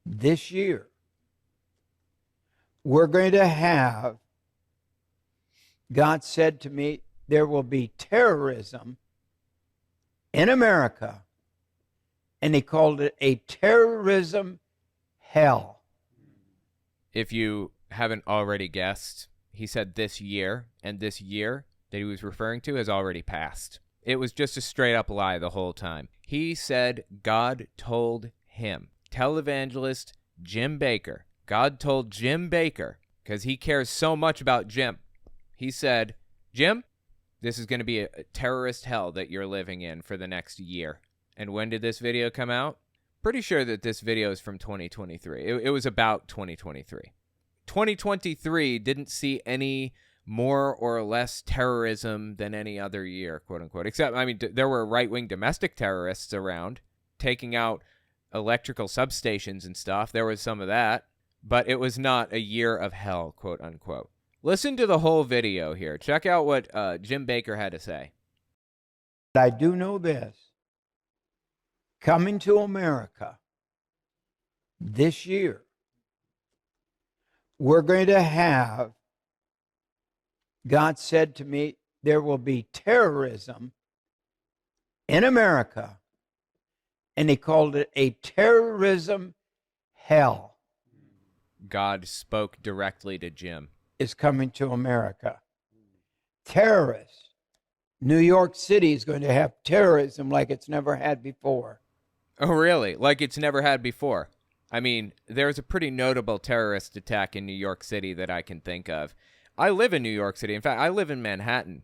this year, we're going to have, God said to me, there will be terrorism in America, and he called it a terrorism hell. If you haven't already guessed, he said this year, and this year that he was referring to has already passed. It was just a straight up lie the whole time. He said God told him. Televangelist Jim Bakker. God told Jim Bakker, because he cares so much about Jim. He said, Jim, this is going to be a terrorist hell that you're living in for the next year. And when did this video come out? Pretty sure that this video is from 2023. It was about 2023. 2023 didn't see any more or less terrorism than any other year, quote unquote. Except, I mean, there were right-wing domestic terrorists around taking out electrical substations and stuff. There was some of that, but it was not a year of hell, quote unquote. Listen to the whole video here. Check out what Jim Bakker had to say. I do know this. Coming to America this year, we're going to have, God said to me, there will be terrorism in America, and he called it a terrorism hell. God spoke directly to Jim. Is coming to America. Terrorists. New York City is going to have terrorism like it's never had before. Oh, really? Like it's never had before? I mean, there's a pretty notable terrorist attack in New York City that I can think of. I live in New York City. In fact, I live in Manhattan,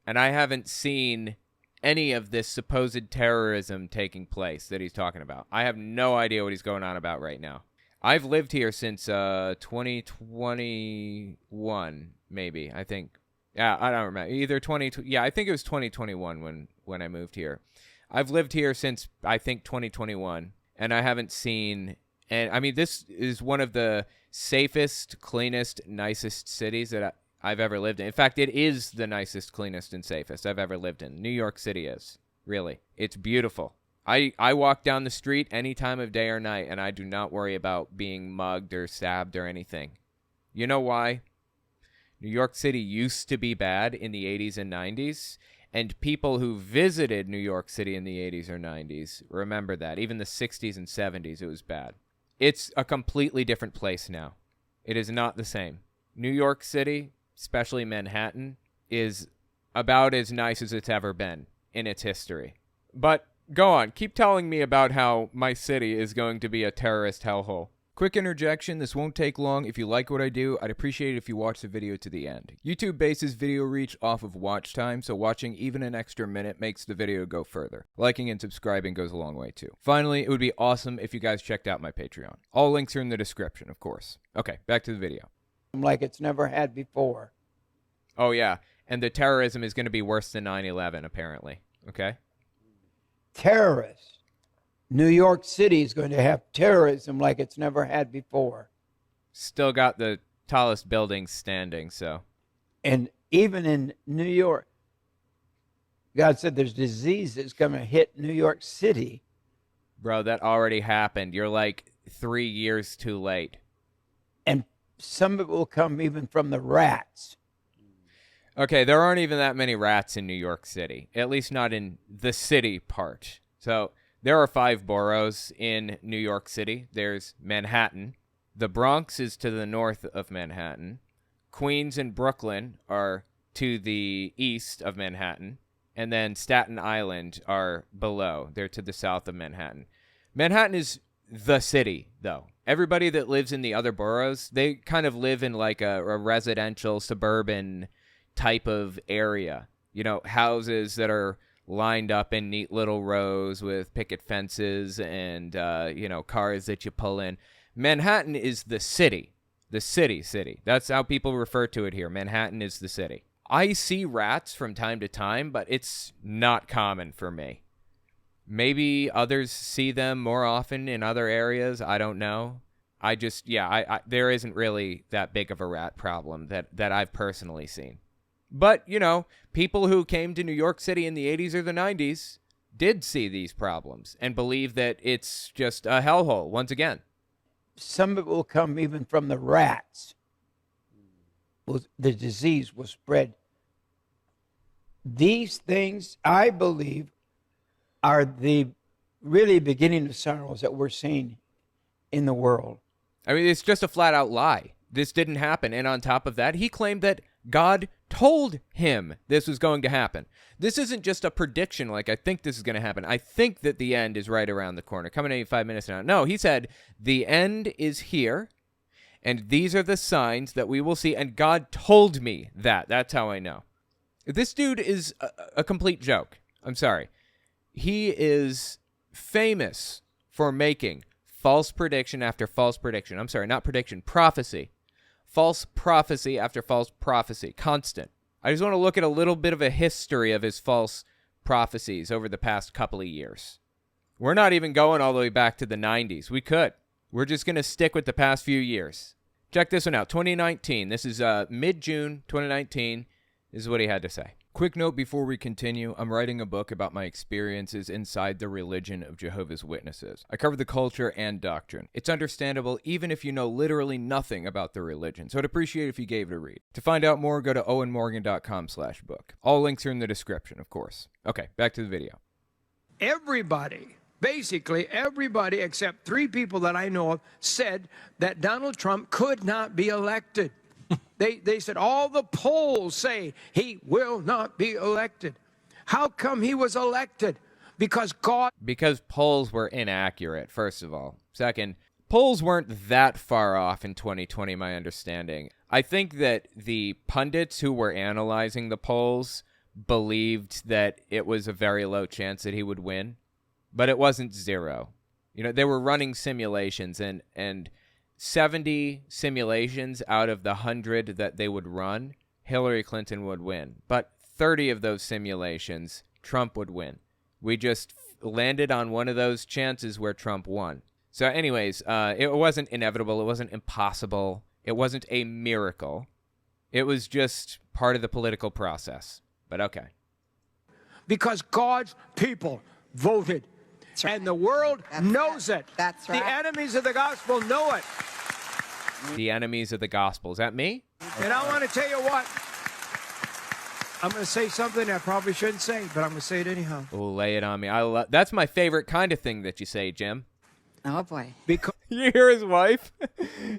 and I haven't seen any of this supposed terrorism taking place that he's talking about. I have no idea what he's going on about right now. I've lived here since 2021, maybe, I think. Yeah, I don't remember. I think it was 2021 when I moved here. I've lived here since, I think, 2021, and I haven't seen... And, I mean, this is one of the safest, cleanest, nicest cities that I've ever lived in. In fact, it is the nicest, cleanest, and safest I've ever lived in. New York City is, really. It's beautiful. I walk down the street any time of day or night, and I do not worry about being mugged or stabbed or anything. You know why? New York City used to be bad in the 80s and 90s, and people who visited New York City in the 80s or 90s remember that. Even the 60s and 70s, it was bad. It's a completely different place now. It is not the same. New York City, especially Manhattan, is about as nice as it's ever been in its history. But go on. Keep telling me about how my city is going to be a terrorist hellhole. Quick interjection, this won't take long. If you like what I do, I'd appreciate it if you watch the video to the end. YouTube bases video reach off of watch time, so watching even an extra minute makes the video go further. Liking and subscribing goes a long way too. Finally, it would be awesome if you guys checked out my Patreon. All links are in the description, of course. Okay, back to the video. Like it's never had before. Oh yeah, and the terrorism is going to be worse than 9/11, apparently. Okay? Terrorists. New York City is going to have terrorism like it's never had before. Still got the tallest buildings standing, so. And even in New York, God said there's diseases going to hit New York City. Bro, that already happened. You're like 3 years too late. And some of it will come even from the rats. Okay, there aren't even that many rats in New York City, at least not in the city part. So there are 5 boroughs in New York City. There's Manhattan. The Bronx is to the north of Manhattan. Queens and Brooklyn are to the east of Manhattan. And then Staten Island are below. They're to the south of Manhattan. Manhattan is the city, though. Everybody that lives in the other boroughs, they kind of live in like a residential, suburban type of area. You know, houses that are lined up in neat little rows with picket fences and, cars that you pull in. Manhattan is the city. The city. That's how people refer to it here. Manhattan is the city. I see rats from time to time, but it's not common for me. Maybe others see them more often in other areas. I don't know. There isn't really that big of a rat problem that I've personally seen. But, people who came to New York City in the 80s or the 90s did see these problems and believe that it's just a hellhole once again. some of it will come even from the rats. The disease will spread. These things, I believe, are the really beginning of sorrows that we're seeing in the world. I mean, it's just a flat out lie. This didn't happen. And on top of that, he claimed that God told him this was going to happen. This isn't just a prediction like, I think this is going to happen. I think that the end is right around the corner, coming in 5 minutes now. No, he said, the end is here, and these are the signs that we will see, and God told me that. That's how I know. This dude is a complete joke. I'm sorry. He is famous for making false prediction after false prediction. I'm sorry, not prediction, prophecy. False prophecy after false prophecy. Constant. I just want to look at a little bit of a history of his false prophecies over the past couple of years. We're not even going all the way back to the 90s. We could. We're just going to stick with the past few years. Check this one out. 2019. This is mid-June 2019. This is what he had to say. Quick note before we continue, I'm writing a book about my experiences inside the religion of Jehovah's Witnesses. I cover the culture and doctrine. It's understandable even if you know literally nothing about the religion, so I'd appreciate if you gave it a read. To find out more, go to owenmorgan.com/book. All links are in the description, of course. Okay, back to the video. Everybody, basically everybody except 3 people that I know of said that Donald Trump could not be elected. They said all the polls say he will not be elected. How come he was elected? Because polls were inaccurate, first of all. Second, polls weren't that far off in 2020, my understanding. I think that the pundits who were analyzing the polls believed that it was a very low chance that he would win, but it wasn't zero. You know, they were running simulations, and 70 simulations out of the 100 that they would run, Hillary Clinton would win. But 30 of those simulations, Trump would win. We just landed on one of those chances where Trump won. So anyways, it wasn't inevitable. It wasn't impossible. It wasn't a miracle. It was just part of the political process. But okay. Because God's people voted. Right. And the world knows it. That's right. The enemies of the gospel know it. The enemies of the gospel. Is that me? And I want to tell you what. I'm going to say something I probably shouldn't say, but I'm going to say it anyhow. Oh, lay it on me. That's my favorite kind of thing that you say, Jim. Oh, boy. Because you hear his wife?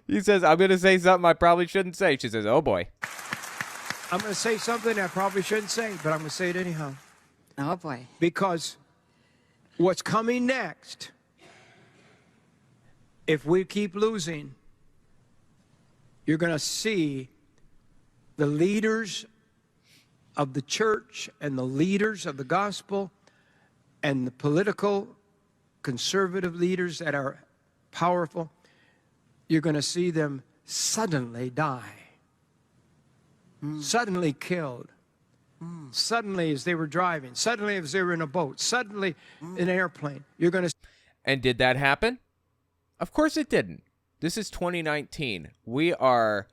He says, I'm going to say something I probably shouldn't say. She says, oh, boy. I'm going to say something I probably shouldn't say, but I'm going to say it anyhow. Oh, boy. Because what's coming next, if we keep losing, you're going to see the leaders of the church and the leaders of the gospel and the political conservative leaders that are powerful, you're going to see them suddenly die, suddenly killed. Suddenly as they were driving, suddenly as they were in a boat, suddenly in an airplane, you're going to... And did that happen? Of course it didn't. This is 2019. We are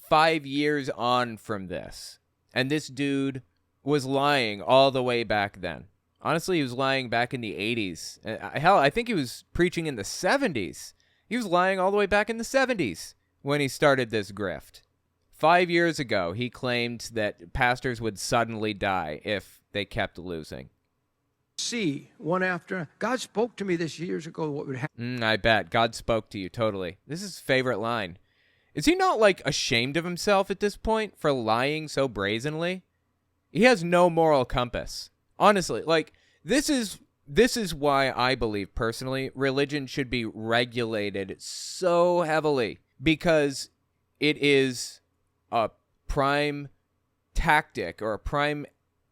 5 years on from this. And this dude was lying all the way back then. Honestly, he was lying back in the 80s. Hell, I think he was preaching in the 70s. He was lying all the way back in the 70s when he started this grift. 5 years ago, he claimed that pastors would suddenly die if they kept losing. See, one after. God spoke to me this years ago what would happen. I bet. God spoke to you, totally. This is his favorite line. Is he not, like, ashamed of himself at this point for lying so brazenly? He has no moral compass. Honestly, like, this is why I believe, personally, religion should be regulated so heavily. Because it is a prime tactic or a prime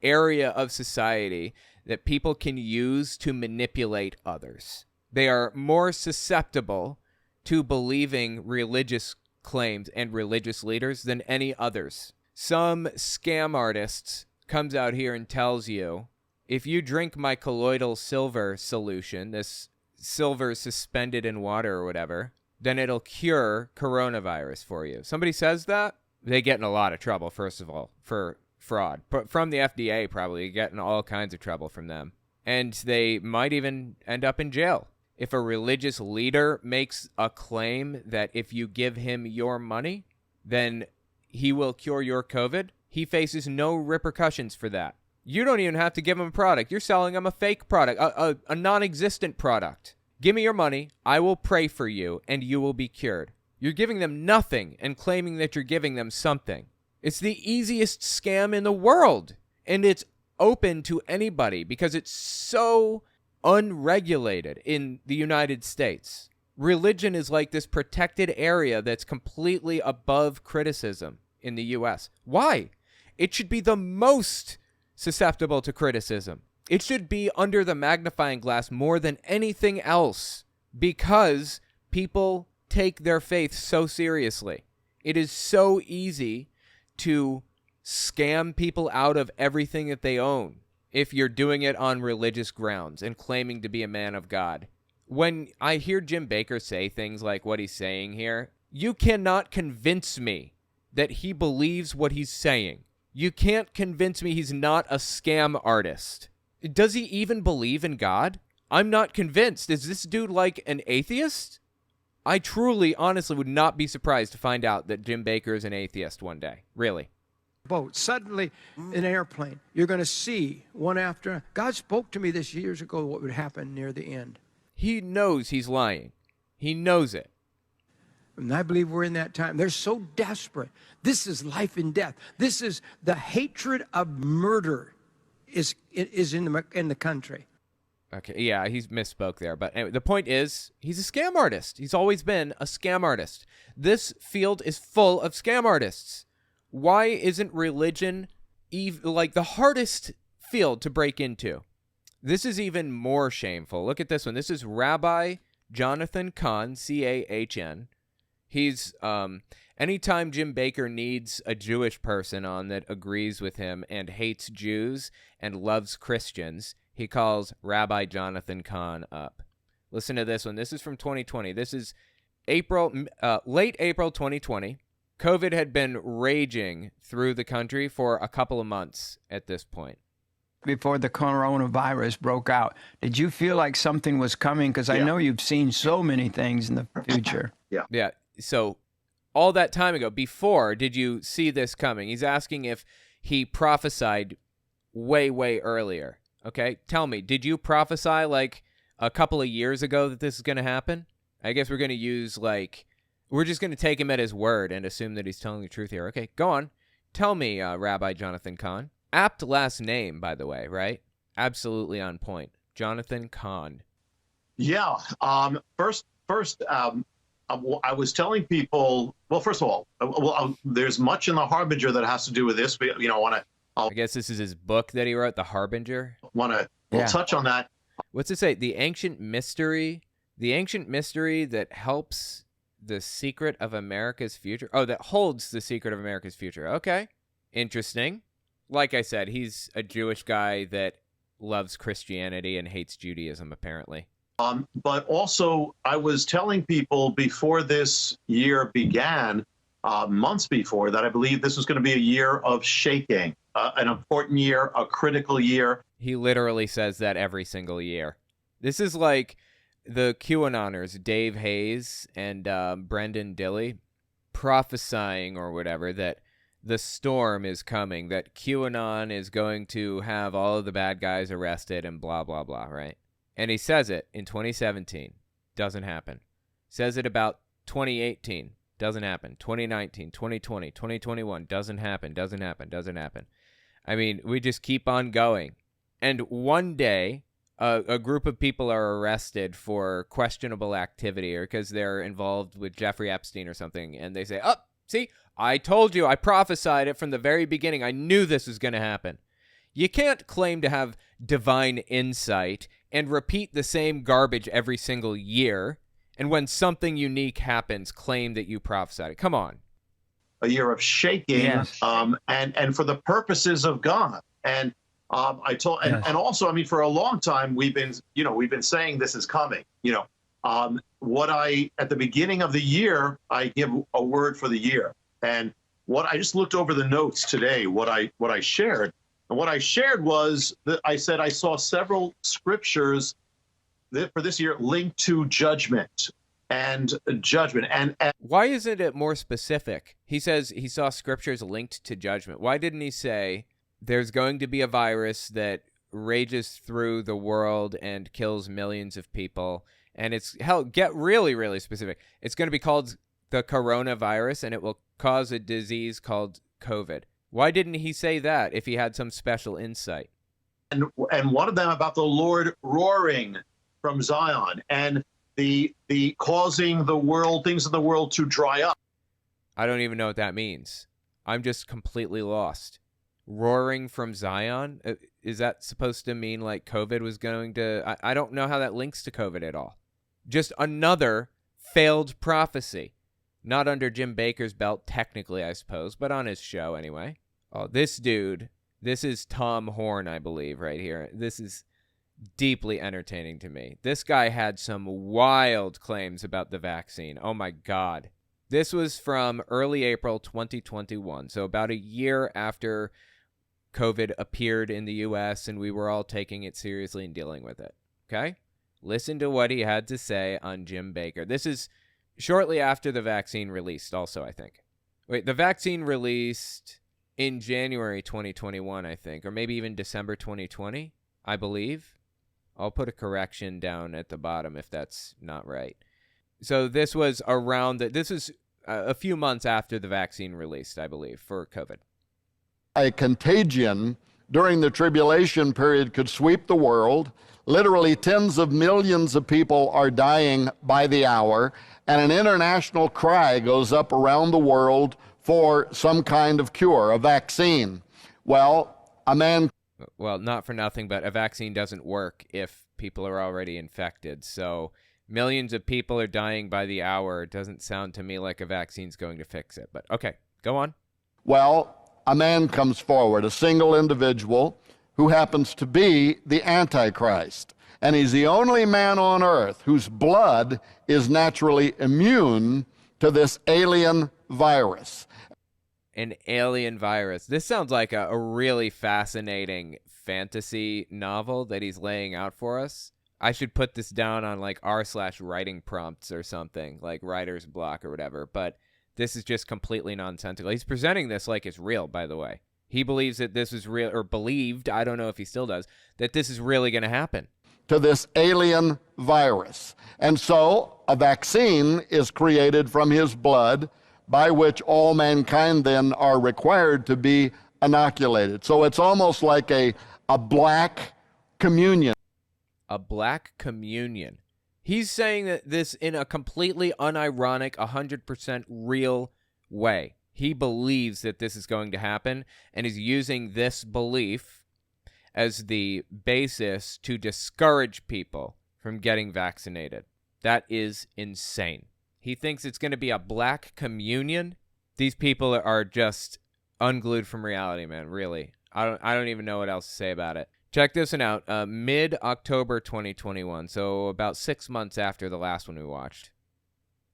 area of society that people can use to manipulate others. They are more susceptible to believing religious claims and religious leaders than any others. Some scam artist comes out here and tells you, if you drink my colloidal silver solution, this silver suspended in water or whatever, then it'll cure coronavirus for you. Somebody says that, they get in a lot of trouble, first of all, for fraud. But from the FDA, probably, get in all kinds of trouble from them. And they might even end up in jail. if a religious leader makes a claim that if you give him your money, then he will cure your COVID, he faces no repercussions for that. You don't even have to give him a product. You're selling him a fake product, a non-existent product. Give me your money, I will pray for you, and you will be cured. You're giving them nothing and claiming that you're giving them something. It's the easiest scam in the world, and it's open to anybody because it's so unregulated in the United States. Religion is like this protected area that's completely above criticism in the U.S. Why? It should be the most susceptible to criticism. It should be under the magnifying glass more than anything else because people take their faith so seriously. It is so easy to scam people out of everything that they own if you're doing it on religious grounds and claiming to be a man of God. When I hear Jim Bakker say things like what he's saying here, you cannot convince me that he believes what he's saying. You can't convince me he's not a scam artist. Does he even believe in God? I'm not convinced. Is this dude like an atheist? I truly, honestly would not be surprised to find out that Jim Bakker is an atheist one day. Really. Boat, suddenly an airplane. You're going to see one after. God spoke to me this years ago what would happen near the end. He knows he's lying. He knows it. And I believe we're in that time. They're so desperate. This is life and death. This is the hatred of murder is in the country. Okay, yeah, he's misspoke there. But anyway, the point is, he's a scam artist. He's always been a scam artist. This field is full of scam artists. Why isn't religion like the hardest field to break into? This is even more shameful. Look at this one. This is Rabbi Jonathan Cahn, C-A-H-N. He's, anytime Jim Bakker needs a Jewish person on that agrees with him and hates Jews and loves Christians, he calls Rabbi Jonathan Cahn up. Listen to this one. This is from 2020. This is late April 2020. COVID had been raging through the country for a couple of months at this point. Before the coronavirus broke out, did you feel like something was coming? Because I know you've seen so many things in the future. Yeah. So all that time ago, before, did you see this coming? He's asking if he prophesied way, way earlier. Okay, tell me, did you prophesy like a couple of years ago that this is going to happen? I guess we're going to use we're just going to take him at his word and assume that he's telling the truth here. Okay, go on. Tell me, Rabbi Jonathan Cahn. Apt last name, by the way, right? Absolutely on point. Jonathan Cahn. Yeah. First, I was telling people. Well, first of all, there's much in the Harbinger that has to do with this. But, I guess this is his book that he wrote, The Harbinger. We'll touch on that. What's it say? The ancient mystery that helps the secret of America's future. Oh, that holds the secret of America's future. Okay, interesting. Like I said, he's a Jewish guy that loves Christianity and hates Judaism, apparently. But also, I was telling people before this year began, months before, that I believe this was going to be a year of shaking, an important year, a critical year. He literally says that every single year. This is like the QAnoners, Dave Hayes and Brendan Dilley, prophesying or whatever that the storm is coming, that QAnon is going to have all of the bad guys arrested and blah, blah, blah, right? And he says it in 2017. Doesn't happen. Says it about 2018. Doesn't happen. 2019, 2020, 2021. Doesn't happen. Doesn't happen. Doesn't happen. I mean, we just keep on going. And one day, a group of people are arrested for questionable activity or because they're involved with Jeffrey Epstein or something. And they say, oh, see, I told you, I prophesied it from the very beginning. I knew this was going to happen. You can't claim to have divine insight and repeat the same garbage every single year. And when something unique happens, claim that you prophesied it. Come on. A year of shaking, yes. And for the purposes of God. And I told, and also, I mean, for a long time, we've been saying this is coming. At the beginning of the year, I give a word for the year. And what I just looked over the notes today, what I shared. And what I shared was that I said I saw several scriptures for this year linked to judgment and judgment. And why isn't it more specific? He says he saw scriptures linked to judgment. Why didn't he say there's going to be a virus that rages through the world and kills millions of people? And it's, hell, get really, really specific. It's going to be called the coronavirus, and it will cause a disease called COVID. Why didn't he say that if he had some special insight? And one of them about the Lord roaring from Zion and the causing the world, things in the world to dry up. I don't even know what that means. I'm just completely lost. Roaring from Zion? Is that supposed to mean like COVID was going to... I don't know how that links to COVID at all. Just another failed prophecy. Not under Jim Bakker's belt, technically, I suppose, but on his show anyway. Oh, this dude, this is Tom Horn, I believe, right here. This is deeply entertaining to me. This guy had some wild claims about the vaccine. Oh my God. This was from early April 2021, so about a year after COVID appeared in the U.S. and we were all taking it seriously and dealing with it. Okay? Listen to what he had to say on Jim Bakker. This is shortly after the vaccine released also, I think. Wait, the vaccine released in January 2021, I think, or maybe even December 2020, I believe. I'll put a correction down at the bottom if that's not right. So this was around this is a few months after the vaccine released, I believe, for COVID. A contagion during the tribulation period could sweep the world. Literally tens of millions of people are dying by the hour, and an international cry goes up around the world for some kind of cure, a vaccine. Well, not for nothing, but a vaccine doesn't work if people are already infected. So millions of people are dying by the hour. It doesn't sound to me like a vaccine's going to fix it. But okay, go on. Well, a man comes forward, a single individual who happens to be the Antichrist. And he's the only man on earth whose blood is naturally immune to this alien virus. An alien virus. This sounds like a really fascinating fantasy novel that he's laying out for us. I should put this down on like r/writing prompts or something, like writer's block or whatever. But this is just completely nonsensical. He's presenting this like it's real, by the way. He believes that this is real, or believed, I don't know if he still does, that this is really going to happen. To this alien virus. And so a vaccine is created from his blood by which all mankind then are required to be inoculated. So it's almost like a black communion. A black communion. He's saying that this in a completely unironic, 100% real way. He believes that this is going to happen and is using this belief as the basis to discourage people from getting vaccinated. That is insane. He thinks it's going to be a black communion. These people are just unglued from reality, man, really. I don't even know what else to say about it. Check this one out. Mid-October 2021, so about 6 months after the last one we watched.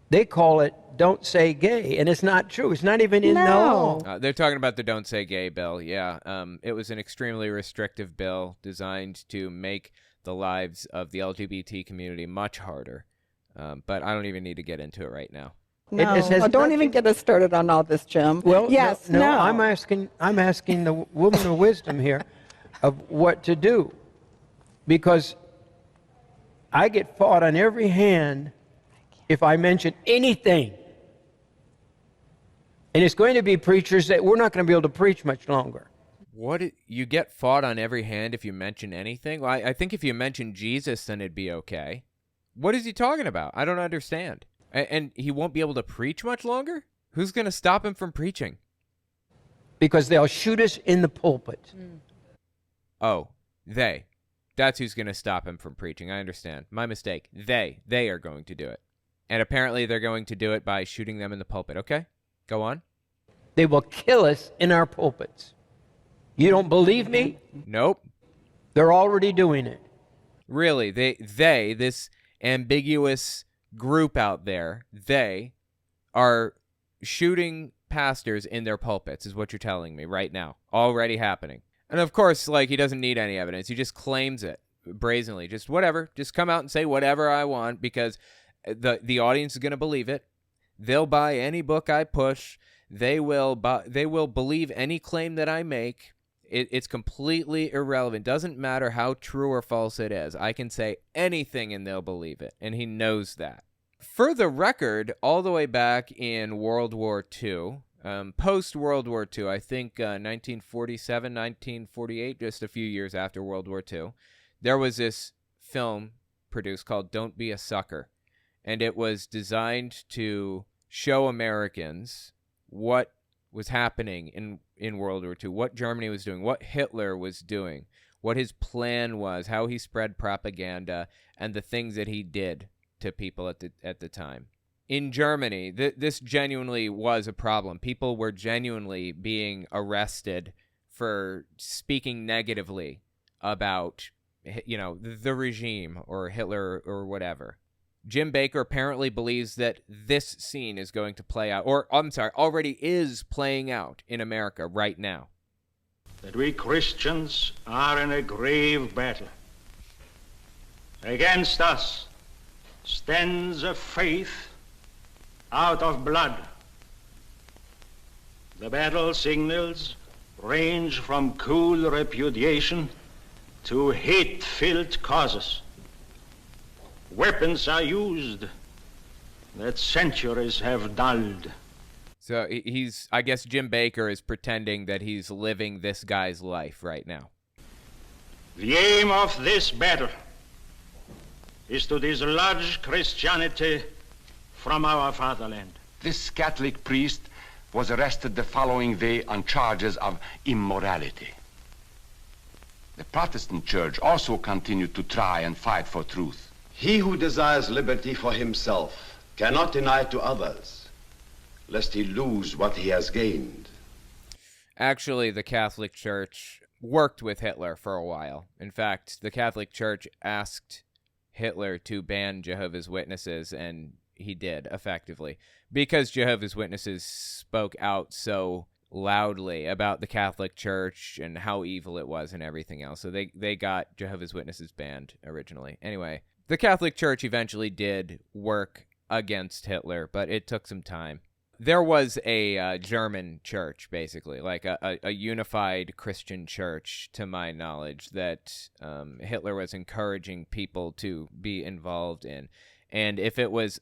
They call it "Don't Say Gay," and it's not true. It's not even in the law. They're talking about the "Don't Say Gay" bill. Yeah, it was an extremely restrictive bill designed to make the lives of the LGBT community much harder. But I don't even need to get into it right now. No, don't even get us started on all this, Jim. Well, yes, no. I'm asking the woman of wisdom here of what to do, because I get fought on every hand if I mention anything. And it's going to be preachers that we're not going to be able to preach much longer. You get fought on every hand if you mention anything? Well, I think if you mention Jesus, then it'd be okay. What is he talking about? I don't understand. And he won't be able to preach much longer? Who's going to stop him from preaching? Because they'll shoot us in the pulpit. Oh, they. That's who's going to stop him from preaching. I understand. My mistake. They are going to do it. And apparently they're going to do it by shooting them in the pulpit. Okay, go on. They will kill us in our pulpits. You don't believe me? Nope. They're already doing it. Really, this ambiguous group out there, they are shooting pastors in their pulpits, is what you're telling me right now. Already happening. And of course, like, he doesn't need any evidence. He just claims it. brazenly. Just whatever. Just come out and say whatever I want because the audience is going to believe it. They'll buy any book I push. They will believe any claim that I make. It's completely irrelevant. Doesn't matter how true or false it is. I can say anything and they'll believe it. And he knows that. For the record, all the way back in World War II, post-World War II, I think 1947, 1948, just a few years after World War II, there was this film produced called Don't Be a Sucker. And it was designed to show Americans what was happening in World War II, what Germany was doing, what Hitler was doing, what his plan was, how he spread propaganda, and the things that he did to people at the time. In Germany, this genuinely was a problem. People were genuinely being arrested for speaking negatively about, the regime or Hitler or whatever. Jim Bakker apparently believes that this scene is going to play out, already is playing out in America right now. That we Christians are in a grave battle. Against us stands a faith out of blood. The battle signals range from cool repudiation to hate-filled causes. Weapons are used that centuries have dulled. So I guess Jim Bakker is pretending that he's living this guy's life right now. The aim of this battle is to dislodge Christianity from our fatherland. This Catholic priest was arrested the following day on charges of immorality. The Protestant Church also continued to try and fight for truth. He who desires liberty for himself cannot deny it to others, lest he lose what he has gained. Actually, the Catholic Church worked with Hitler for a while. In fact, the Catholic Church asked Hitler to ban Jehovah's Witnesses, and he did, effectively, because Jehovah's Witnesses spoke out so loudly about the Catholic Church and how evil it was and everything else. So they got Jehovah's Witnesses banned originally. Anyway, the Catholic Church eventually did work against Hitler, but it took some time. There was a German church, basically, like a unified Christian church, to my knowledge, that Hitler was encouraging people to be involved in. And if it was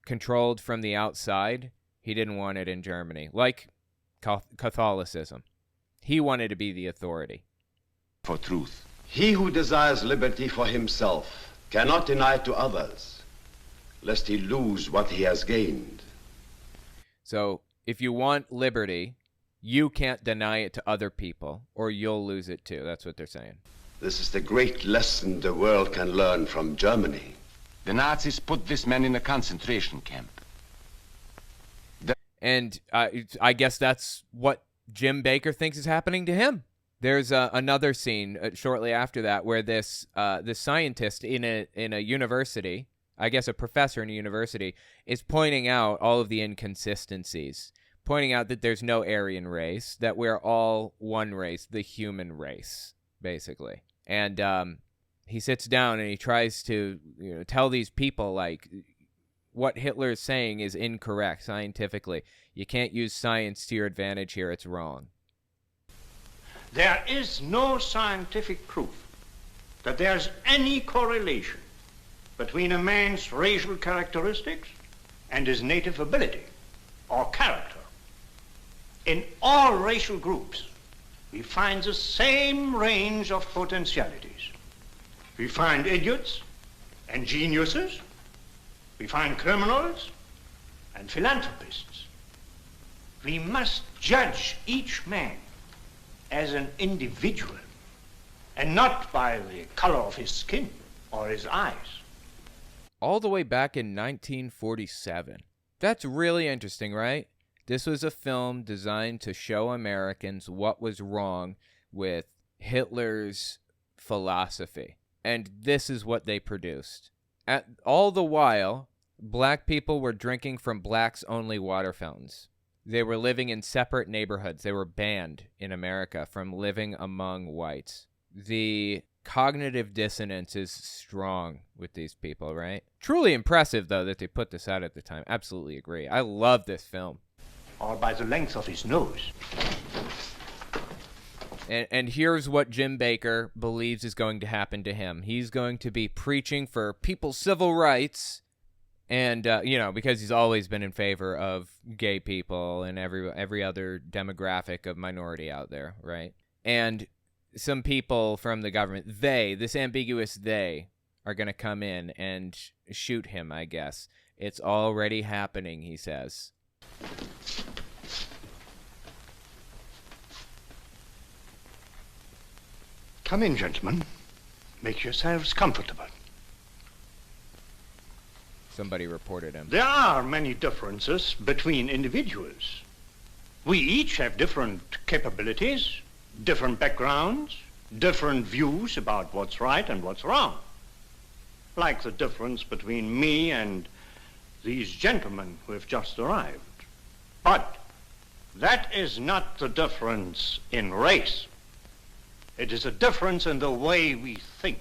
controlled from the outside, he didn't want it in Germany, like Catholicism. He wanted to be the authority. For truth. He who desires liberty for himself cannot deny it to others, lest he lose what he has gained. So if you want liberty, you can't deny it to other people, or you'll lose it too. That's what they're saying. This is the great lesson the world can learn from Germany. The Nazis put this man in a concentration camp. And I guess that's what Jim Bakker thinks is happening to him. There's another scene shortly after that where this scientist in a university, I guess a professor in a university, is pointing out all of the inconsistencies, pointing out that there's no Aryan race, that we're all one race, the human race, basically. And he sits down and he tries to tell these people, like, what Hitler is saying is incorrect scientifically. You can't use science to your advantage here. It's wrong. There is no scientific proof that there's any correlation between a man's racial characteristics and his native ability or character. In all racial groups, we find the same range of potentialities. We find idiots and geniuses. We find criminals and philanthropists. We must judge each man as an individual and not by the color of his skin or his eyes. All the way back in 1947. That's really interesting, right? This was a film designed to show Americans what was wrong with Hitler's philosophy. And this is what they produced. All the while, black people were drinking from blacks-only water fountains. They were living in separate neighborhoods. They were banned in America from living among whites. The cognitive dissonance is strong with these people, right? Truly impressive, though, that they put this out at the time. Absolutely agree. I love this film. Or by the length of his nose. And here's what Jim Bakker believes is going to happen to him. He's going to be preaching for people's civil rights, and because he's always been in favor of gay people and every other demographic of minority out there, right? And some people from the government, this ambiguous they, are going to come in and shoot him, I guess. It's already happening, he says. Come in, gentlemen. Make yourselves comfortable. Somebody reported him. There are many differences between individuals. We each have different capabilities, different backgrounds, different views about what's right and what's wrong. Like the difference between me and these gentlemen who have just arrived. But that is not the difference in race. It is a difference in the way we think.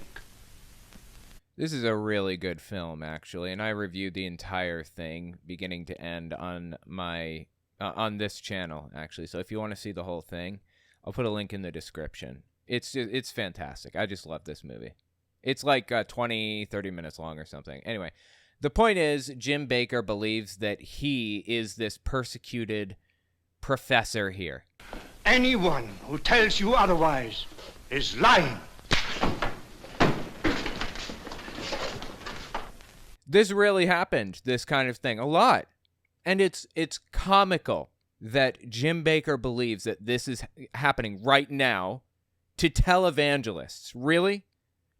This is a really good film, actually, and I reviewed the entire thing, beginning to end, on my on this channel, actually. So if you want to see the whole thing, I'll put a link in the description. It's fantastic. I just love this movie. It's like 20, 30 minutes long or something. Anyway, the point is, Jim Bakker believes that he is this persecuted professor here. Anyone who tells you otherwise is lying. This really happened, this kind of thing, a lot. And it's comical that Jim Bakker believes that this is happening right now to televangelists. Really?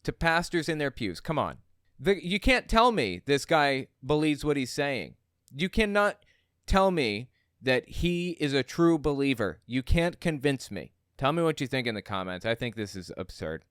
To pastors in their pews. Come on. You can't tell me this guy believes what he's saying. You cannot tell me that he is a true believer. You can't convince me. Tell me what you think in the comments. I think this is absurd.